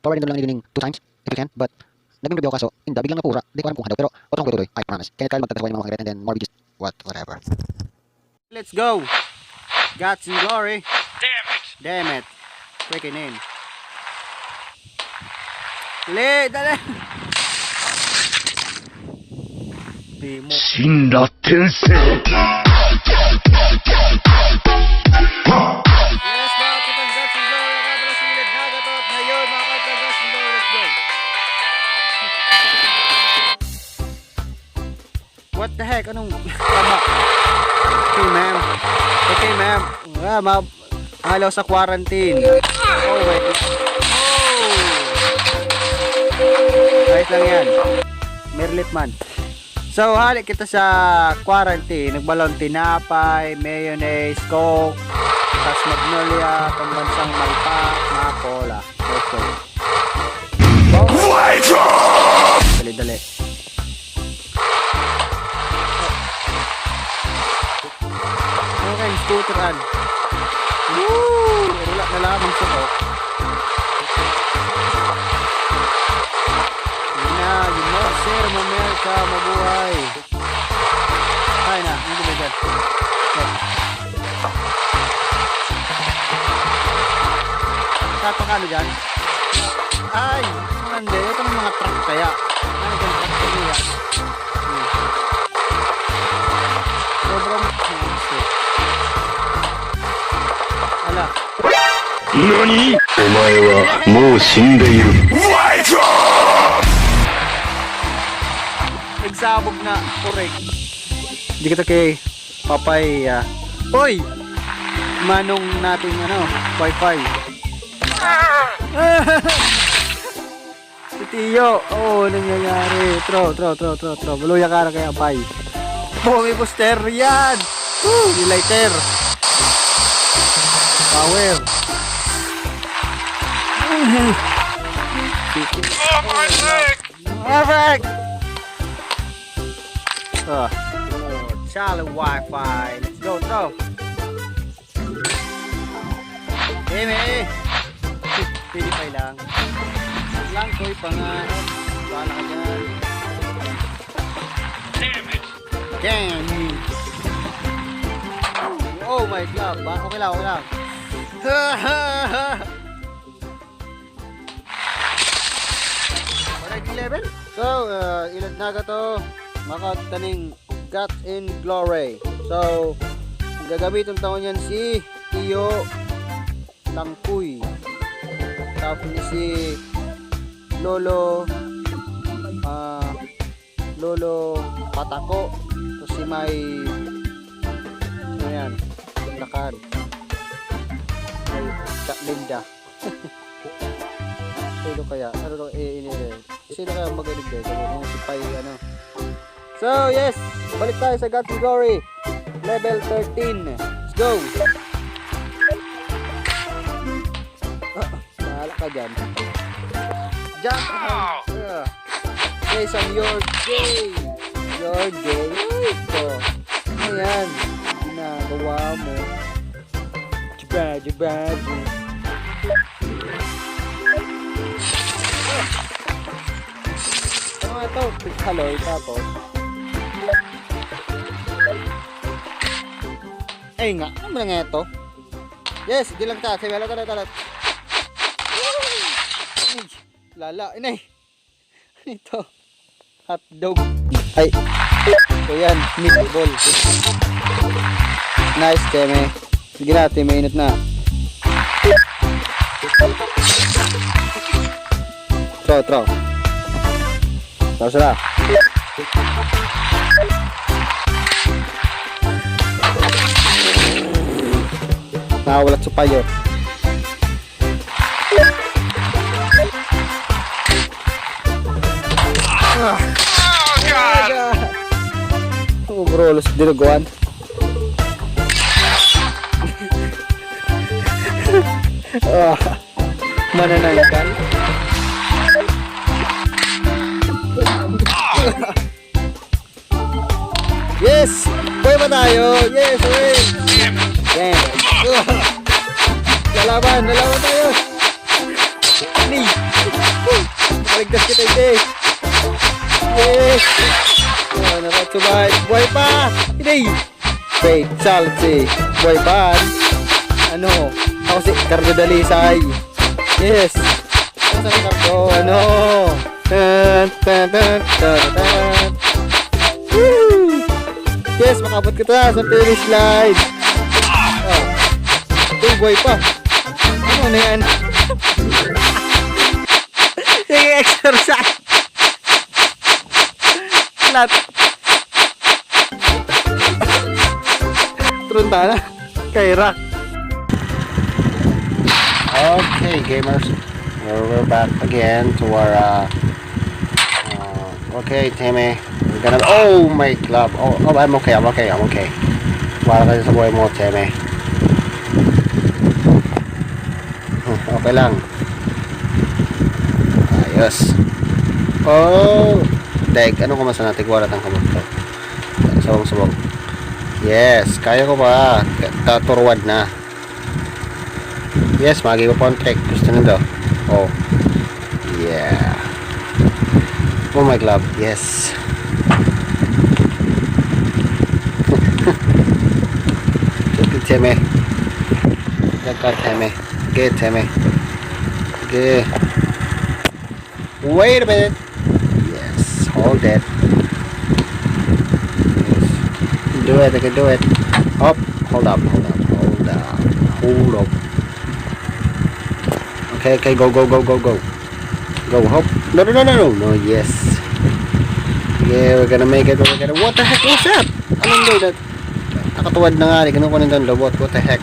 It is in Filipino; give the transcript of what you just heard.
forwardin lang ni 2 times if you can, but naging review ako kaso hindi biglang napura. Hindi ko alam kung handle pero otong ko ituloy. I promise. Kaya Kyle magtatawa yung mga secret and then more videos whatever. Let's go. Guts and glory. Damn it. Freaking in. Dali. Di mo. Shinra Tensei. Yes, mga kapatid, Guts and glory. Ako pala si Ylad Nagato. At ngayon, mga kapatid, Guts and glory. Let's go. What the heck? Anong tama? Okay, ma'am. Mahalaw sa quarantine. Oh, wait. Kahit lang yan. Merlit man. So, halik kita sa quarantine. Nagbalon tinapay, mayonnaise, coke, tas magnolia, pambansang malpak, na cola. Let's go. Dali. Okay, scooteran. Woo! Rula na lang ang suko. Yun na, yun mo, sir, mamerka, mabuhay. Ay na, hindi ba dyan? Tatapakano dyan? Ay, hindi, ito ng mga truck kaya. Ano dyan, truck kaya? Sobrang ala. Nani? Omae wa mou shindeiru. Nagsabog na, correct. Hindi kita kay Papay. Hoy! Manong nating Wi-Fi. Si Tiyo. Oh, nangyayari. Tro. Buluya ka na kay Apay. May booster yan. Yung lighter. Power. Oh my leg! Perfect. Shallow Wi-Fi. Let's go, Tro. Eme. Pilipay lang. Lang ko'y pangarap. Bala ka dyan. Damn it! Damn you. Oh my God. Okay lang. Alright, level. So, Ylad Nagato, makataning Guts and Glory. So, ang gagamitin taon yan si Tiyo Tangkuy. Tapos si Lolo Patako. Tapos si May ayan, lakad. May Linda. Sino kaya? Sino kaya magaling dito? Yung si Pai So, yes! Balik tayo sa Guts and Glory. Level 13. Let's go! Mahala ka dyan. Jump! Based on your game. Your game. Ito. Ayan. Ginagawa mo. Jibad. Ano ito? Haloy tapos. Ay nga. Ano ba nga ito? Yes. Di lang ta. Sige, talat. Lala. Inay. Ito. Hotdog. Ay. So yan. Meatball. Nice, Teme. Sige natin. Mainit na. Tro. Tapos na. Nakawalat sa payo. Oh God! Oh bro, let's dinuguan. Manananggal. Yes! Buhay pa tayo! Yes! Wait! Damn! Lalaban tayo! Ni! Ligtas kita, hindi. Yes! Oh, nakasubay. Buhay pa! Hindi! Wait, salty. Buhay pa. Ano? Ako si Cardo Dalisay. Yes! Ako sa Cardo. Ano? Tan, tan, tan, tan, tan. Woo! Yes, makabot kita sa finish line. Oh. Ito, buhay pa. Ano na yan? Sige, exercise. Lat. Trunta na. Kay Rock. Okay, gamers. We're back again to our okay, Timmy. We're gonna oh my club. Oh, I'm okay. Wala ka sa buhay mo, Timmy. Okay lang. Ayos. Oh, deg. Ano ko masana tigwalat ang kamot ko? Sabong. Yes, kaya ko pa. Taturwad na. Yes, magi ko pontrek. Gusto nito. Oh. Yeah. Oh my glove. Yes. Good Timmy. Good Timmy. Good Timmy. Good. Wait a minute. Yes. Hold it. Yes. Do it. I can do it. Up. Hold up. Okay, go. Go, hop. No, yes. Yeah, we're gonna make it. What the heck was that? Anong day that? Nakatuwad na nga. Ganun ko nang download. What the heck?